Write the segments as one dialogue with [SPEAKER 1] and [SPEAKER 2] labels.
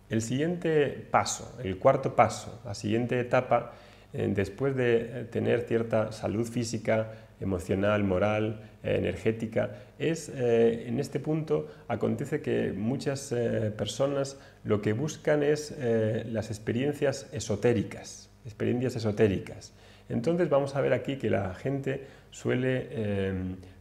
[SPEAKER 1] El siguiente paso, el cuarto paso, la siguiente etapa, después de tener cierta salud física, emocional, moral, energética, es en este punto acontece que muchas personas lo que buscan es las experiencias esotéricas, Entonces vamos a ver aquí que la gente suele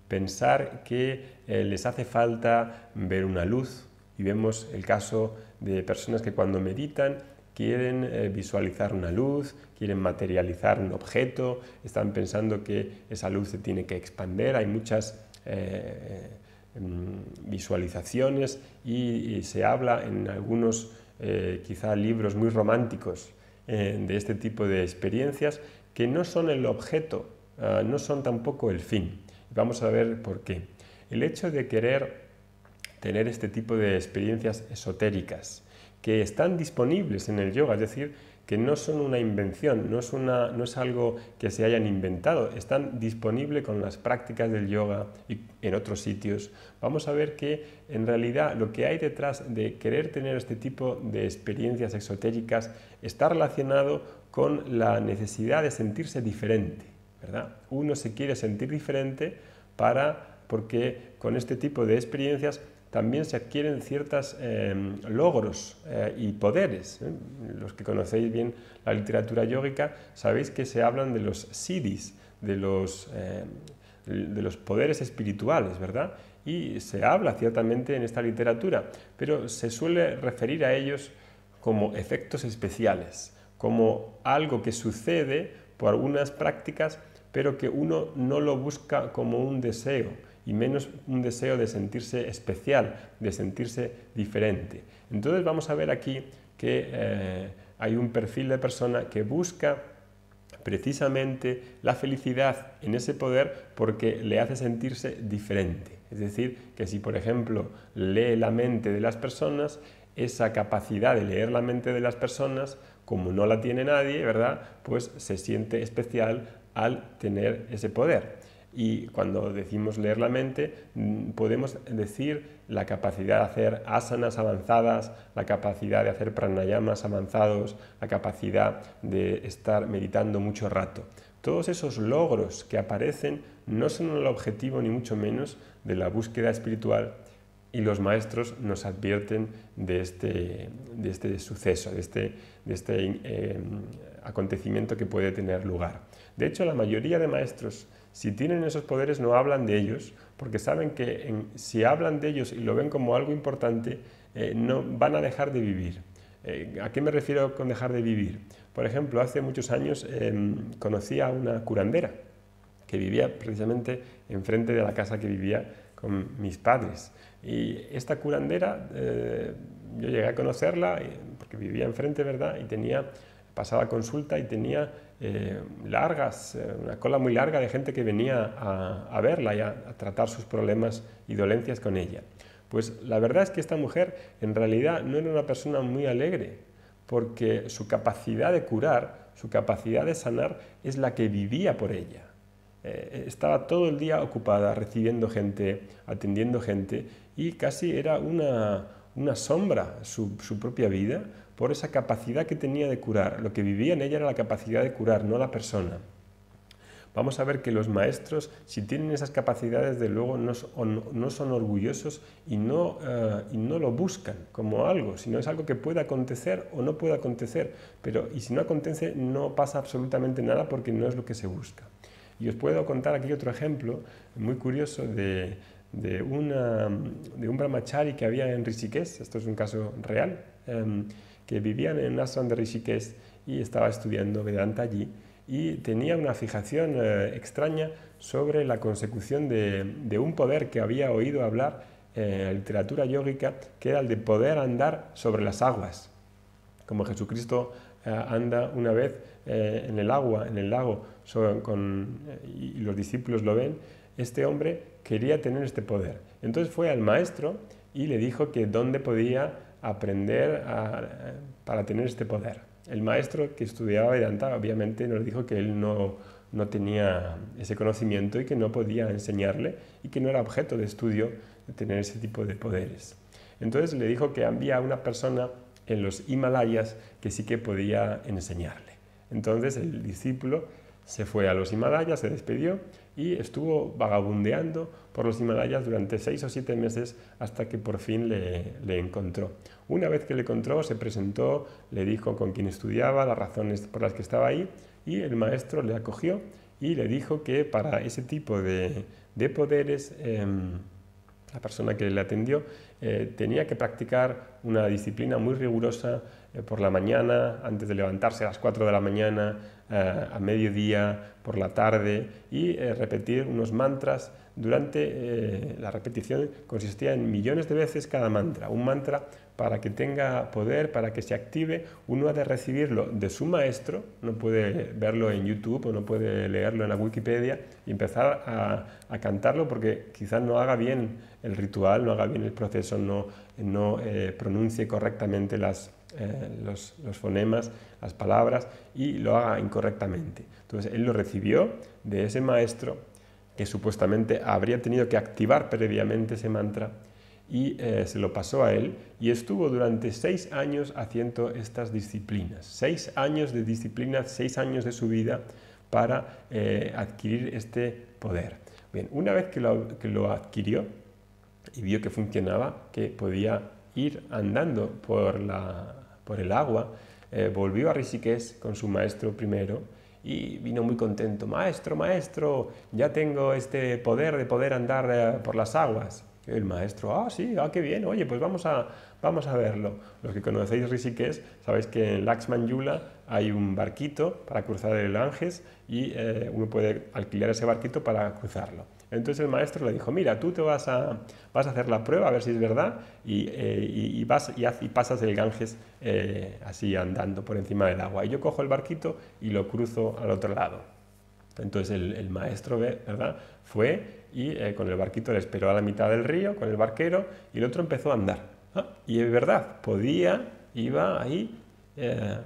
[SPEAKER 1] pensar que les hace falta ver una luz, y vemos el caso de personas que cuando meditan quieren visualizar una luz, quieren materializar un objeto, están pensando que esa luz se tiene que expandir, hay muchas visualizaciones y se habla en algunos quizá libros muy románticos de este tipo de experiencias que no son el objeto, no son tampoco el fin. Vamos a ver por qué. El hecho de querer tener este tipo de experiencias esotéricas que están disponibles en el yoga, es decir, que no son una invención, no es algo que se hayan inventado, están disponibles con las prácticas del yoga y en otros sitios. Vamos a ver que en realidad lo que hay detrás de querer tener este tipo de experiencias exotéricas está relacionado con la necesidad de sentirse diferente, ¿verdad? Uno se quiere sentir diferente porque con este tipo de experiencias también se adquieren ciertos logros y poderes. Los que conocéis bien la literatura yógica sabéis que se hablan de los siddhis, de los poderes espirituales, ¿verdad? Y se habla ciertamente en esta literatura, pero se suele referir a ellos como efectos especiales, como algo que sucede por algunas prácticas, pero que uno no lo busca como un deseo, y menos un deseo de sentirse especial, de sentirse diferente. Entonces vamos a ver aquí que hay un perfil de persona que busca precisamente la felicidad en ese poder porque le hace sentirse diferente. Es decir, que si por ejemplo lee la mente de las personas, esa capacidad de leer la mente de las personas, como no la tiene nadie, ¿verdad?, pues se siente especial al tener ese poder. Y cuando decimos leer la mente, podemos decir la capacidad de hacer asanas avanzadas, la capacidad de hacer pranayamas avanzados, la capacidad de estar meditando mucho rato. Todos esos logros que aparecen no son el objetivo ni mucho menos de la búsqueda espiritual, y los maestros nos advierten de este suceso, de este acontecimiento que puede tener lugar. De hecho, la mayoría de maestros, si tienen esos poderes, no hablan de ellos, porque saben que si hablan de ellos y lo ven como algo importante, no van a dejar de vivir. ¿A qué me refiero con dejar de vivir? Por ejemplo, hace muchos años conocí a una curandera que vivía precisamente enfrente de la casa que vivía con mis padres. Y esta curandera, yo llegué a conocerla porque vivía enfrente, ¿verdad? Y pasaba consulta y tenía una cola muy larga de gente que venía a verla y a tratar sus problemas y dolencias con ella. Pues la verdad es que esta mujer en realidad no era una persona muy alegre, porque su capacidad de curar, su capacidad de sanar es la que vivía por ella. Estaba todo el día ocupada recibiendo gente, atendiendo gente, y casi era una sombra su propia vida por esa capacidad que tenía de curar. Lo que vivía en ella era la capacidad de curar, no la persona. Vamos a ver que los maestros, si tienen esas capacidades, de luego no son orgullosos y no lo buscan como algo, sino es algo que puede acontecer o no puede acontecer. Y si no acontece, no pasa absolutamente nada porque no es lo que se busca. Y os puedo contar aquí otro ejemplo muy curioso de un brahmachari que había en Rishikesh. Esto es un caso real, que vivían en un ashram de Rishikesh y estaba estudiando Vedanta allí, y tenía una fijación extraña sobre la consecución de un poder que había oído hablar en la literatura yógica, que era el de poder andar sobre las aguas. Como Jesucristo anda una vez en el lago, y los discípulos lo ven, este hombre quería tener este poder. Entonces fue al maestro y le dijo que dónde podía aprender para tener este poder. El maestro, que estudiaba Vedanta, obviamente nos dijo que él no tenía ese conocimiento y que no podía enseñarle y que no era objeto de estudio de tener ese tipo de poderes. Entonces le dijo que había una persona en los Himalayas que sí que podía enseñarle. Entonces el discípulo se fue a los Himalayas, se despidió y estuvo vagabundeando por los Himalayas durante 6 o 7 meses hasta que por fin le encontró. Una vez que le encontró, se presentó, le dijo con quién estudiaba, las razones por las que estaba ahí, y el maestro le acogió y le dijo que para ese tipo de poderes la persona que le atendió tenía que practicar una disciplina muy rigurosa por la mañana, antes de levantarse a las 4 de la mañana, a mediodía, por la tarde, y repetir unos mantras durante la repetición. Consistía en millones de veces cada mantra. Un mantra, para que tenga poder, para que se active, uno ha de recibirlo de su maestro, no puede verlo en YouTube o no puede leerlo en la Wikipedia y empezar a cantarlo porque quizás no haga bien el ritual, no haga bien el proceso, no pronuncie correctamente los fonemas, las palabras, y lo haga incorrectamente. Entonces él lo recibió de ese maestro que supuestamente habría tenido que activar previamente ese mantra, y se lo pasó a él, y estuvo durante 6 años haciendo estas disciplinas. 6 años de disciplina, 6 años de su vida para adquirir este poder. Bien, una vez que lo adquirió y vio que funcionaba, que podía ir andando por el agua, volvió a Rishikesh con su maestro primero y vino muy contento. Maestro, ya tengo este poder de poder andar por las aguas. El maestro, sí, qué bien, oye, pues vamos a verlo. Los que conocéis Rishikesh, sabéis que en Lakshman Yula hay un barquito para cruzar el Ganges y uno puede alquilar ese barquito para cruzarlo. Entonces el maestro le dijo, mira, tú te vas a hacer la prueba a ver si es verdad y pasas el Ganges así andando por encima del agua. Y yo cojo el barquito y lo cruzo al otro lado. Entonces el maestro, ¿verdad?, fue y con el barquito le esperó a la mitad del río con el barquero y el otro empezó a andar. Y es verdad, iba ahí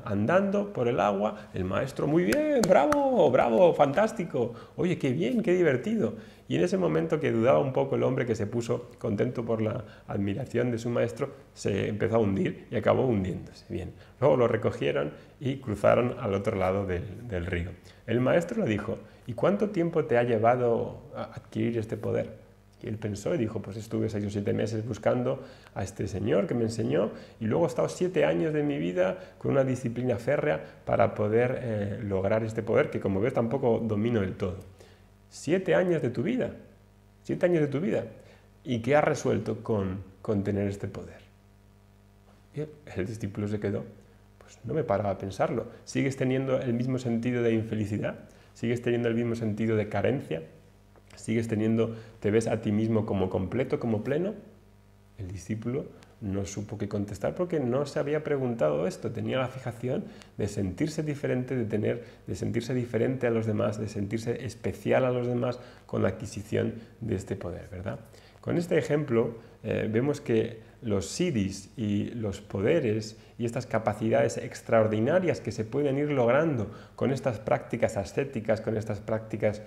[SPEAKER 1] andando por el agua, el maestro, muy bien, bravo, fantástico, oye, qué bien, qué divertido. Y en ese momento que dudaba un poco el hombre, que se puso contento por la admiración de su maestro, se empezó a hundir y acabó hundiéndose. Bien, luego lo recogieron y cruzaron al otro lado del río. El maestro le dijo, ¿y cuánto tiempo te ha llevado a adquirir este poder? Y él pensó y dijo, pues estuve 6 o 7 meses buscando a este señor que me enseñó y luego he estado 7 años de mi vida con una disciplina férrea para poder lograr este poder que, como ves, tampoco domino del todo. 7 años de tu vida, 7 años de tu vida. ¿Y qué has resuelto con tener este poder? Y el discípulo se quedó, pues no me paraba a pensarlo. ¿Sigues teniendo el mismo sentido de infelicidad? ¿Sigues teniendo el mismo sentido de carencia? ¿Te ves a ti mismo como completo, como pleno? El discípulo no supo qué contestar porque no se había preguntado esto. Tenía la fijación de sentirse diferente, de sentirse diferente a los demás, de sentirse especial a los demás con la adquisición de este poder, ¿verdad? Con este ejemplo vemos que los siddhis y los poderes y estas capacidades extraordinarias que se pueden ir logrando con estas prácticas ascéticas, con estas prácticas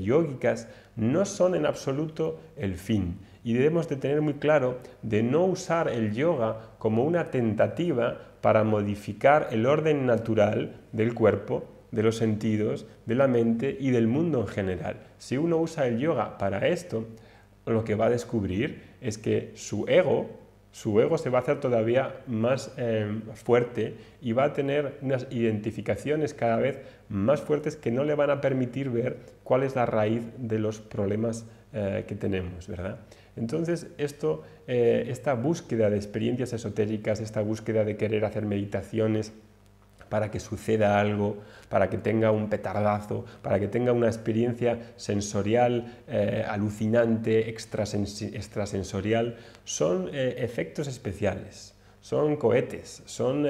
[SPEAKER 1] yógicas, no son en absoluto el fin. Y debemos de tener muy claro de no usar el yoga como una tentativa para modificar el orden natural del cuerpo, de los sentidos, de la mente y del mundo en general. Si uno usa el yoga para esto, lo que va a descubrir es que su ego se va a hacer todavía más fuerte y va a tener unas identificaciones cada vez más fuertes que no le van a permitir ver cuál es la raíz de los problemas que tenemos, ¿verdad? Entonces, esta búsqueda de experiencias esotéricas, esta búsqueda de querer hacer meditaciones para que suceda algo, para que tenga un petardazo, para que tenga una experiencia sensorial alucinante, extrasensorial, son efectos especiales, son cohetes, son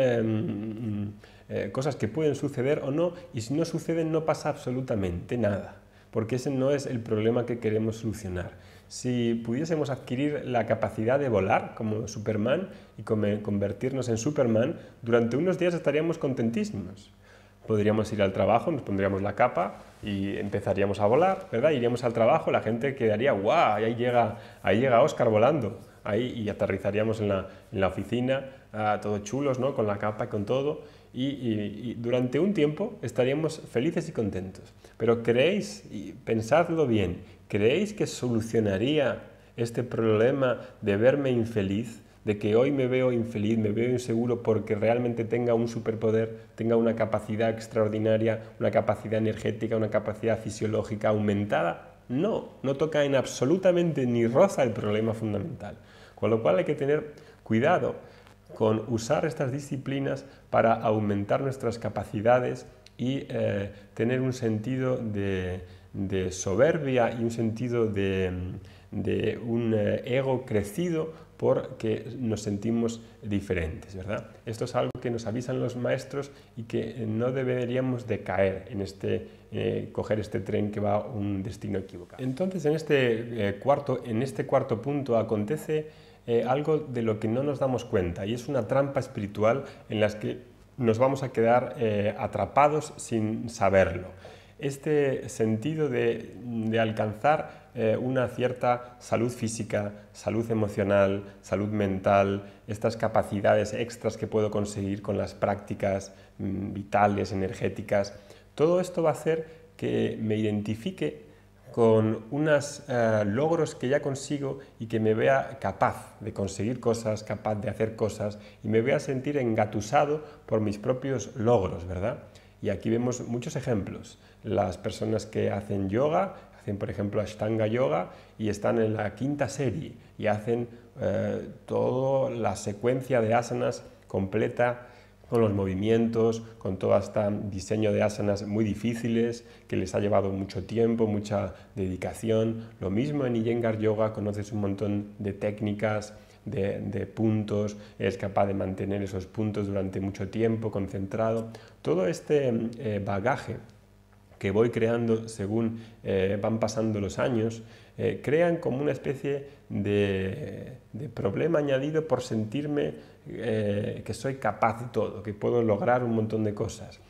[SPEAKER 1] cosas que pueden suceder o no, y si no suceden no pasa absolutamente nada, porque ese no es el problema que queremos solucionar. Si pudiésemos adquirir la capacidad de volar como Superman y convertirnos en Superman, durante unos días estaríamos contentísimos. Podríamos ir al trabajo, nos pondríamos la capa y empezaríamos a volar, ¿verdad? Iríamos al trabajo, la gente quedaría, ¡guau! Ahí llega Óscar volando. ahí y aterrizaríamos en la oficina, todos chulos, ¿no? Con la capa y con todo, y durante un tiempo estaríamos felices y contentos. Pero ¿creéis, y pensadlo bien, creéis que solucionaría este problema de verme infeliz, de que hoy me veo infeliz, me veo inseguro porque realmente tenga un superpoder, tenga una capacidad extraordinaria, una capacidad energética, una capacidad fisiológica aumentada? No, no toca en absolutamente ni roza el problema fundamental. Con lo cual hay que tener cuidado con usar estas disciplinas para aumentar nuestras capacidades y tener un sentido de soberbia y un sentido de un ego crecido porque nos sentimos diferentes, ¿verdad? Esto es algo que nos avisan los maestros y que no deberíamos de caer en coger este tren que va a un destino equivocado. Entonces, en este cuarto punto acontece algo de lo que no nos damos cuenta, y es una trampa espiritual en la que nos vamos a quedar atrapados sin saberlo. Este sentido de alcanzar una cierta salud física, salud emocional, salud mental, estas capacidades extras que puedo conseguir con las prácticas vitales, energéticas, todo esto va a hacer que me identifique con unos logros que ya consigo y que me vea capaz de conseguir cosas, capaz de hacer cosas, y me voy a sentir engatusado por mis propios logros, ¿verdad? Y aquí vemos muchos ejemplos. Las personas que hacen yoga, hacen por ejemplo Ashtanga Yoga y están en la 5ª serie y hacen toda la secuencia de asanas completa, con los movimientos, con todo este diseño de asanas muy difíciles que les ha llevado mucho tiempo, mucha dedicación. Lo mismo en Iyengar Yoga, conoces un montón de técnicas, de puntos, es capaz de mantener esos puntos durante mucho tiempo, concentrado. Todo este bagaje que voy creando según van pasando los años, crean como una especie de problema añadido por sentirme que soy capaz de todo, que puedo lograr un montón de cosas.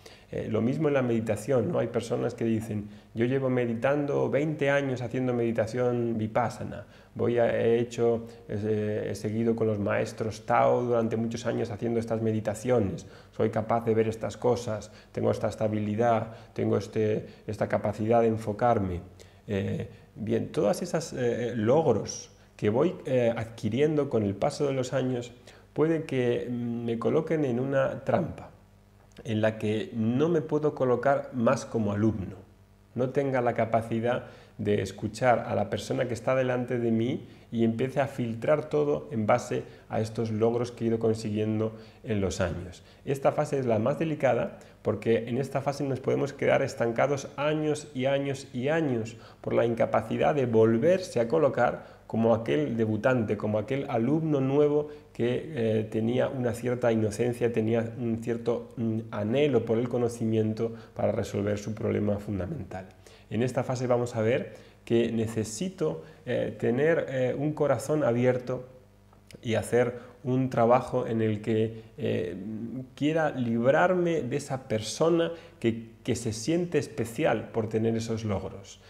[SPEAKER 1] Lo mismo en la meditación, ¿no? Hay personas que dicen, yo llevo meditando 20 años haciendo meditación vipassana, he seguido con los maestros Tao durante muchos años haciendo estas meditaciones, soy capaz de ver estas cosas, tengo esta estabilidad, tengo esta capacidad de enfocarme. Bien, todos esos logros que voy adquiriendo con el paso de los años puede que me coloquen en una trampa en la que no me puedo colocar más como alumno, no tenga la capacidad de escuchar a la persona que está delante de mí y empiece a filtrar todo en base a estos logros que he ido consiguiendo en los años. Esta fase es la más delicada porque en esta fase nos podemos quedar estancados años y años y años por la incapacidad de volverse a colocar como aquel debutante, como aquel alumno nuevo que tenía una cierta inocencia, tenía un cierto anhelo por el conocimiento para resolver su problema fundamental. En esta fase vamos a ver que necesito tener un corazón abierto y hacer un trabajo en el que quiera librarme de esa persona que se siente especial por tener esos logros.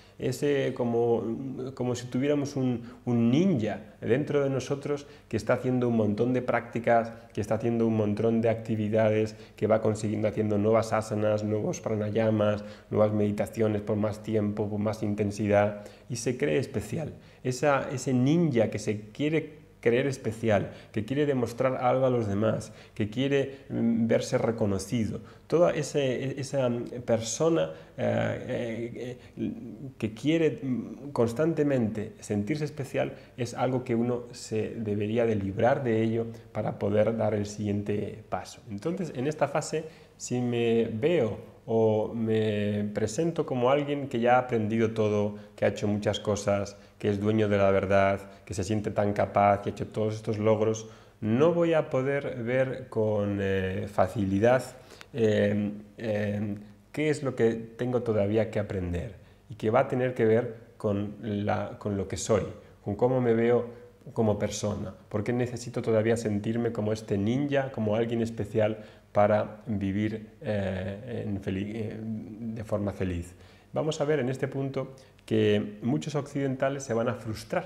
[SPEAKER 1] Como si tuviéramos un ninja dentro de nosotros que está haciendo un montón de prácticas, que está haciendo un montón de actividades, que va consiguiendo haciendo nuevas asanas, nuevos pranayamas, nuevas meditaciones por más tiempo, por más intensidad, y se cree especial. Ese ninja que se quiere creer especial, que quiere demostrar algo a los demás, que quiere verse reconocido. Toda esa persona que quiere constantemente sentirse especial es algo que uno se debería de librar de ello para poder dar el siguiente paso. Entonces, en esta fase, si me veo o me presento como alguien que ya ha aprendido todo, que ha hecho muchas cosas, que es dueño de la verdad, que se siente tan capaz, que ha hecho todos estos logros, no voy a poder ver con facilidad qué es lo que tengo todavía que aprender y que va a tener que ver con lo que soy, con cómo me veo como persona, porque necesito todavía sentirme como este ninja, como alguien especial para vivir de forma feliz. Vamos a ver en este punto que muchos occidentales se van a frustrar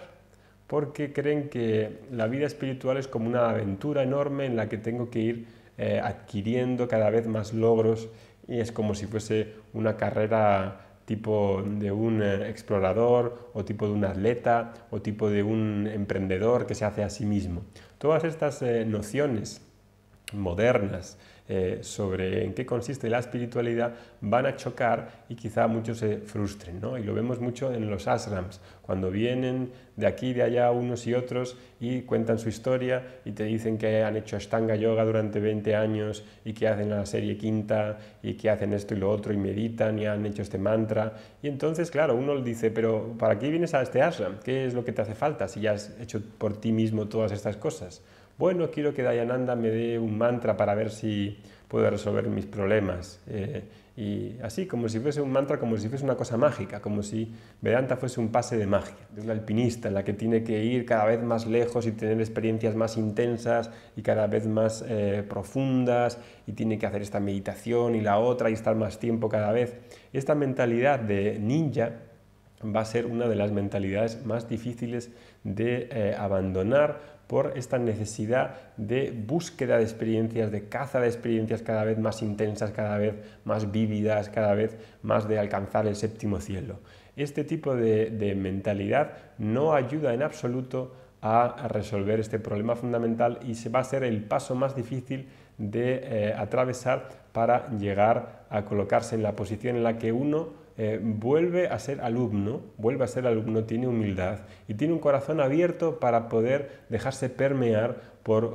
[SPEAKER 1] porque creen que la vida espiritual es como una aventura enorme en la que tengo que ir adquiriendo cada vez más logros, y es como si fuese una carrera tipo de un explorador, o tipo de un atleta, o tipo de un emprendedor que se hace a sí mismo. Todas estas nociones modernas sobre en qué consiste la espiritualidad van a chocar, y quizá muchos se frustren, ¿no? Y lo vemos mucho en los ashrams, cuando vienen de aquí y de allá unos y otros y cuentan su historia y te dicen que han hecho Ashtanga Yoga durante 20 años y que hacen la serie quinta y que hacen esto y lo otro y meditan y han hecho este mantra. Y entonces, claro, uno le dice, pero ¿para qué vienes a este ashram? ¿Qué es lo que te hace falta si ya has hecho por ti mismo todas estas cosas? Bueno, quiero que Dayananda me dé un mantra para ver si puedo resolver mis problemas. Y así, como si fuese un mantra, como si fuese una cosa mágica, como si Vedanta fuese un pase de magia, de un alpinista en la que tiene que ir cada vez más lejos y tener experiencias más intensas y cada vez más profundas, y tiene que hacer esta meditación y la otra y estar más tiempo cada vez. Esta mentalidad de ninja va a ser una de las mentalidades más difíciles de abandonar, por esta necesidad de búsqueda de experiencias, de caza de experiencias cada vez más intensas, cada vez más vívidas, cada vez más de alcanzar el séptimo cielo. Este tipo de mentalidad no ayuda en absoluto a resolver este problema fundamental, y se va a ser el paso más difícil de atravesar para llegar a colocarse en la posición en la que uno vuelve a ser alumno, tiene humildad y tiene un corazón abierto para poder dejarse permear por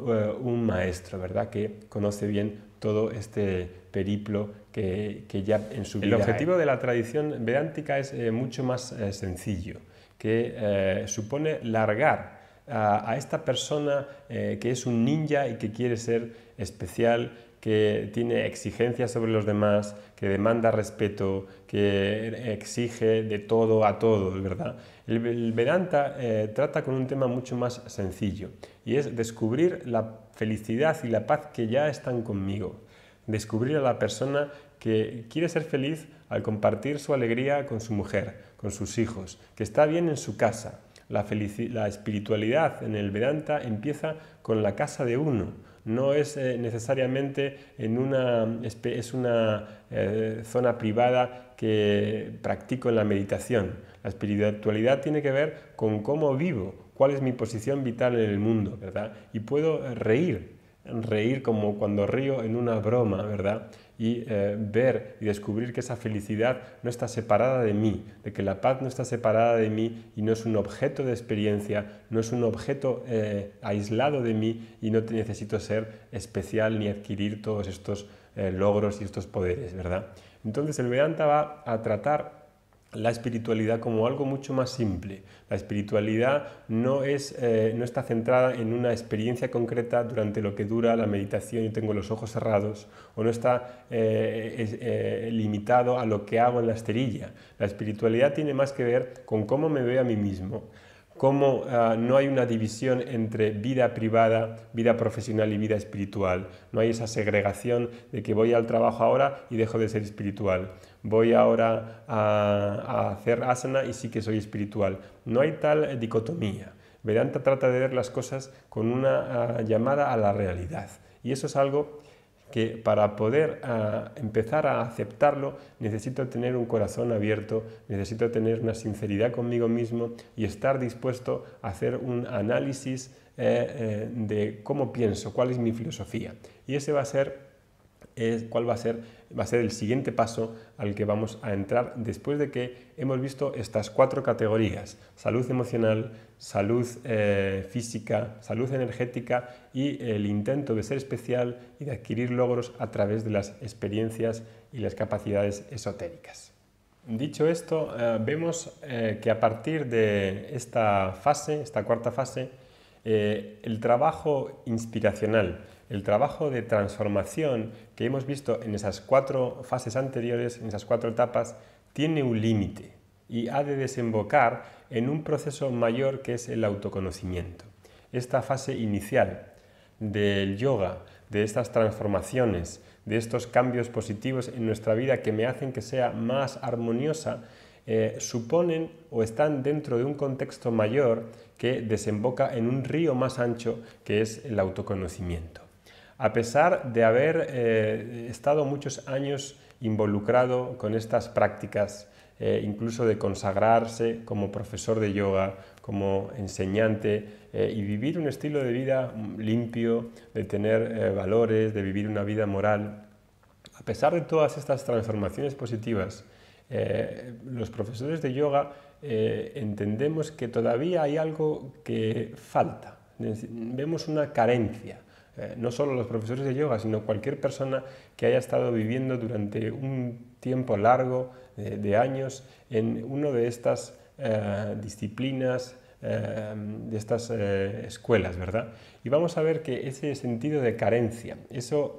[SPEAKER 1] un maestro, ¿verdad?, que conoce bien todo este periplo que ya en su vida. El objetivo de la tradición vedántica es mucho más sencillo, que supone largar a esta persona que es un ninja y que quiere ser especial, que tiene exigencias sobre los demás, que demanda respeto, que exige de todo a todo, ¿verdad? El Vedanta trata con un tema mucho más sencillo, y es descubrir la felicidad y la paz que ya están conmigo. Descubrir a la persona que quiere ser feliz al compartir su alegría con su mujer, con sus hijos, que está bien en su casa. La espiritualidad en el Vedanta empieza con la casa de uno. No es necesariamente en una zona privada que practico en la meditación. La espiritualidad tiene que ver con cómo vivo, cuál es mi posición vital en el mundo, ¿verdad? Y puedo reír como cuando río en una broma, ¿verdad? Y ver y descubrir que esa felicidad no está separada de mí, de que la paz no está separada de mí y no es un objeto de experiencia, no es un objeto aislado de mí, y no necesito ser especial ni adquirir todos estos logros y estos poderes, ¿verdad? Entonces el Vedanta va a tratar la espiritualidad como algo mucho más simple. La espiritualidad no está centrada en una experiencia concreta durante lo que dura la meditación y tengo los ojos cerrados, o no está limitado a lo que hago en la esterilla. La espiritualidad tiene más que ver con cómo me veo a mí mismo, cómo no hay una división entre vida privada, vida profesional y vida espiritual. No hay esa segregación de que voy al trabajo ahora y dejo de ser espiritual. Voy ahora a hacer asana y sí que soy espiritual. No hay tal dicotomía. Vedanta trata de ver las cosas con una llamada a la realidad. Y eso es algo que, para poder empezar a aceptarlo, necesito tener un corazón abierto, necesito tener una sinceridad conmigo mismo y estar dispuesto a hacer un análisis de cómo pienso, cuál es mi filosofía. Y ese va a ser el siguiente paso al que vamos a entrar después de que hemos visto estas 4 categorías: salud emocional, salud física, salud energética y el intento de ser especial y de adquirir logros a través de las experiencias y las capacidades esotéricas. Dicho esto, vemos que a partir de esta fase, esta 4ª fase, el trabajo inspiracional, el trabajo de transformación que hemos visto en esas 4 fases anteriores, en esas 4 etapas, tiene un límite y ha de desembocar en un proceso mayor, que es el autoconocimiento. Esta fase inicial del yoga, de estas transformaciones, de estos cambios positivos en nuestra vida que me hacen que sea más armoniosa, suponen o están dentro de un contexto mayor que desemboca en un río más ancho que es el autoconocimiento. A pesar de haber estado muchos años involucrado con estas prácticas, incluso de consagrarse como profesor de yoga, como enseñante y vivir un estilo de vida limpio, de tener valores, de vivir una vida moral. A pesar de todas estas transformaciones positivas, los profesores de yoga entendemos que todavía hay algo que falta. Vemos una carencia. No solo los profesores de yoga, sino cualquier persona que haya estado viviendo durante un tiempo largo de años en una de estas disciplinas, de estas escuelas, ¿verdad? Y vamos a ver que ese sentido de carencia, ese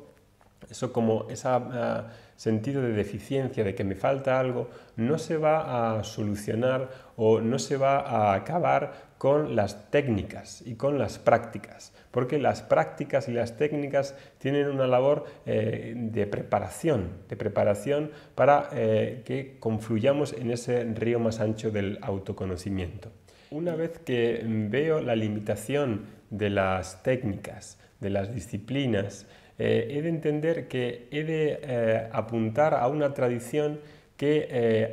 [SPEAKER 1] sentido de deficiencia, de que me falta algo, no se va a solucionar o no se va a acabar con las técnicas y con las prácticas, porque las prácticas y las técnicas tienen una labor de preparación para que confluyamos en ese río más ancho del autoconocimiento. Una vez que veo la limitación de las técnicas, de las disciplinas, he de entender que he de apuntar a una tradición que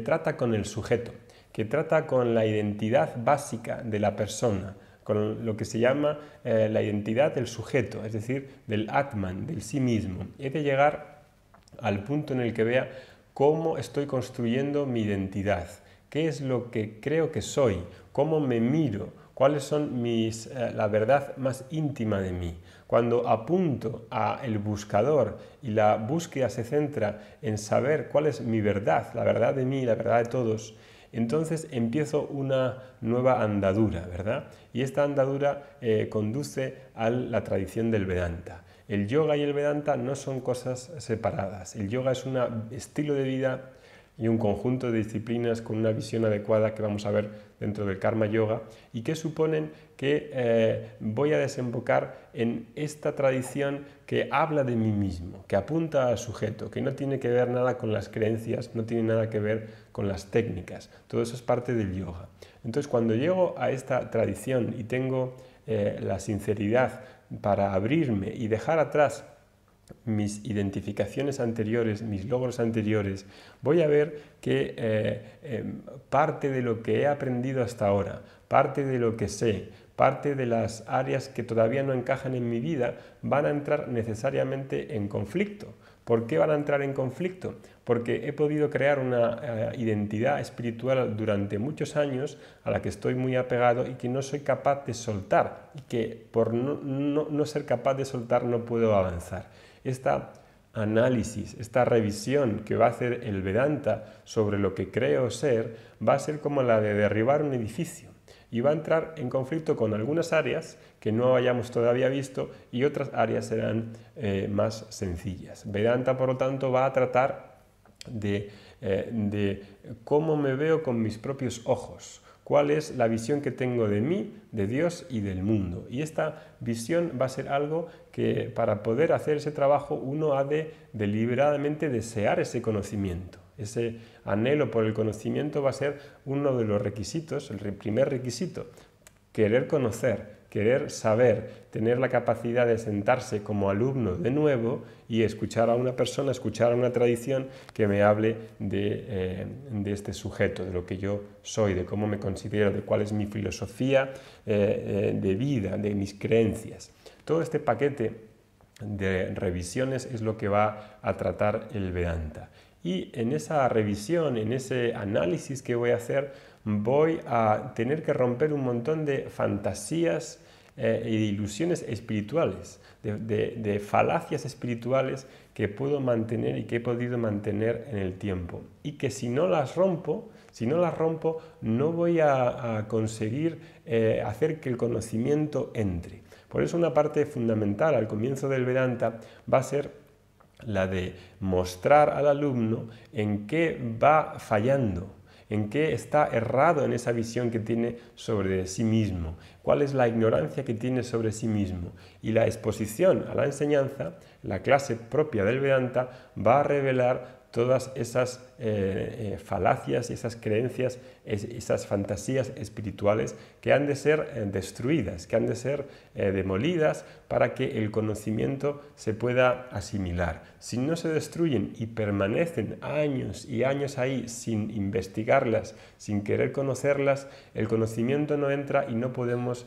[SPEAKER 1] trata con el sujeto, que trata con la identidad básica de la persona, con lo que se llama la identidad del sujeto, es decir, del Atman, del sí mismo. He de llegar al punto en el que vea cómo estoy construyendo mi identidad, qué es lo que creo que soy, cómo me miro, cuáles son la verdad más íntima de mí. Cuando apunto al buscador y la búsqueda se centra en saber cuál es mi verdad, la verdad de mí, la verdad de todos, entonces empiezo una nueva andadura, ¿verdad? Y esta andadura conduce a la tradición del Vedanta. El yoga y el Vedanta no son cosas separadas. El yoga es un estilo de vida y un conjunto de disciplinas con una visión adecuada que vamos a ver dentro del Karma Yoga y que suponen que voy a desembocar en esta tradición que habla de mí mismo, que apunta al sujeto, que no tiene que ver nada con las creencias, no tiene nada que ver con las técnicas. Todo eso es parte del yoga. Entonces, cuando llego a esta tradición y tengo la sinceridad para abrirme y dejar atrás mis identificaciones anteriores, mis logros anteriores, voy a ver que parte de lo que he aprendido hasta ahora, parte de lo que sé, parte de las áreas que todavía no encajan en mi vida van a entrar necesariamente en conflicto. ¿Por qué van a entrar en conflicto? Porque he podido crear una identidad espiritual durante muchos años a la que estoy muy apegado y que no soy capaz de soltar, y que por no ser capaz de soltar no puedo avanzar. Esta análisis, esta revisión que va a hacer el Vedanta sobre lo que creo ser, va a ser como la de derribar un edificio y va a entrar en conflicto con algunas áreas que no hayamos todavía visto y otras áreas serán más sencillas. Vedanta, por lo tanto, va a tratar de cómo me veo con mis propios ojos, cuál es la visión que tengo de mí, de Dios y del mundo. Y esta visión va a ser algo que para poder hacer ese trabajo uno ha de deliberadamente desear ese conocimiento. Ese anhelo por el conocimiento va a ser uno de los requisitos, el primer requisito, querer conocer, querer saber, tener la capacidad de sentarse como alumno de nuevo y escuchar a una persona, escuchar a una tradición que me hable de este sujeto, de lo que yo soy, de cómo me considero, de cuál es mi filosofía de vida, de mis creencias. Todo este paquete de revisiones es lo que va a tratar el Vedanta. Y en esa revisión, en ese análisis que voy a hacer, voy a tener que romper un montón de fantasías e ilusiones espirituales, de falacias espirituales que puedo mantener y que he podido mantener en el tiempo. Y que si no las rompo, no voy a conseguir hacer que el conocimiento entre. Por eso una parte fundamental al comienzo del Vedanta va a ser la de mostrar al alumno en qué va fallando, en qué está errado en esa visión que tiene sobre sí mismo, cuál es la ignorancia que tiene sobre sí mismo. Y la exposición a la enseñanza, la clase propia del Vedanta, va a revelar todas esas falacias y esas creencias, esas fantasías espirituales que han de ser destruidas, que han de ser demolidas para que el conocimiento se pueda asimilar. Si no se destruyen y permanecen años y años ahí sin investigarlas, sin querer conocerlas, el conocimiento no entra y no podemos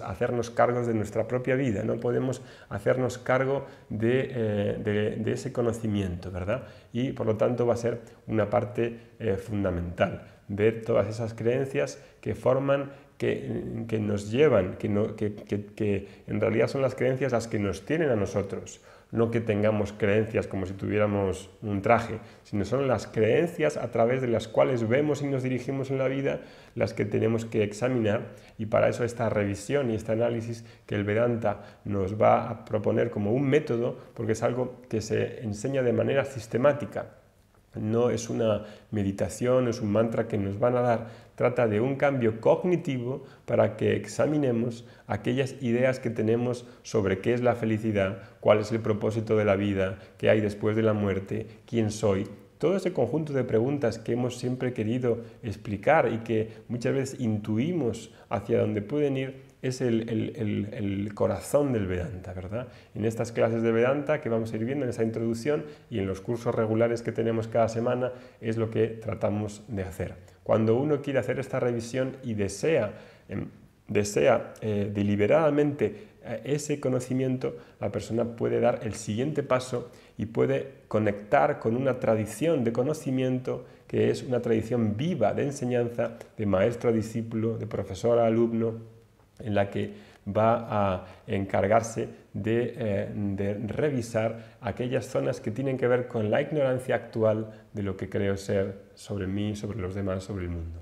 [SPEAKER 1] hacernos cargos de nuestra propia vida, no podemos hacernos cargo de ese conocimiento, ¿verdad? Y por lo tanto va a ser una parte fundamental, ver todas esas creencias que forman, que nos llevan, que en realidad son las creencias las que nos tienen a nosotros. No que tengamos creencias como si tuviéramos un traje, sino son las creencias a través de las cuales vemos y nos dirigimos en la vida las que tenemos que examinar, y para eso esta revisión y este análisis que el Vedanta nos va a proponer como un método, porque es algo que se enseña de manera sistemática. No es una meditación, es un mantra que nos van a dar, trata de un cambio cognitivo para que examinemos aquellas ideas que tenemos sobre qué es la felicidad, cuál es el propósito de la vida, qué hay después de la muerte, quién soy. Todo ese conjunto de preguntas que hemos siempre querido explicar y que muchas veces intuimos hacia dónde pueden ir, es el corazón del Vedanta, ¿verdad? En estas clases de Vedanta que vamos a ir viendo en esa introducción y en los cursos regulares que tenemos cada semana es lo que tratamos de hacer. Cuando uno quiere hacer esta revisión y desea deliberadamente ese conocimiento, la persona puede dar el siguiente paso y puede conectar con una tradición de conocimiento que es una tradición viva de enseñanza, de maestro a discípulo, de profesor a alumno, en la que va a encargarse de revisar aquellas zonas que tienen que ver con la ignorancia actual de lo que creo ser sobre mí, sobre los demás, sobre el mundo.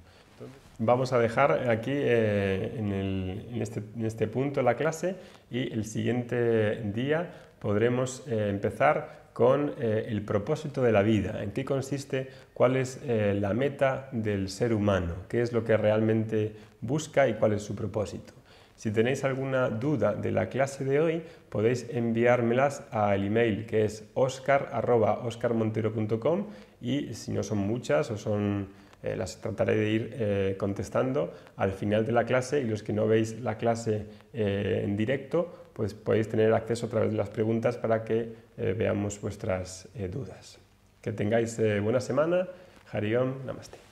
[SPEAKER 1] Vamos a dejar aquí en este punto la clase, y el siguiente día podremos empezar con el propósito de la vida, en qué consiste, cuál es la meta del ser humano, qué es lo que realmente busca y cuál es su propósito. Si tenéis alguna duda de la clase de hoy, podéis enviármelas al email que es oscar@oscarmontero.com, y si no son muchas o son las trataré de ir contestando al final de la clase, y los que no veis la clase en directo, pues podéis tener acceso a través de las preguntas para que veamos vuestras dudas. Que tengáis buena semana. Hari Om, Namaste.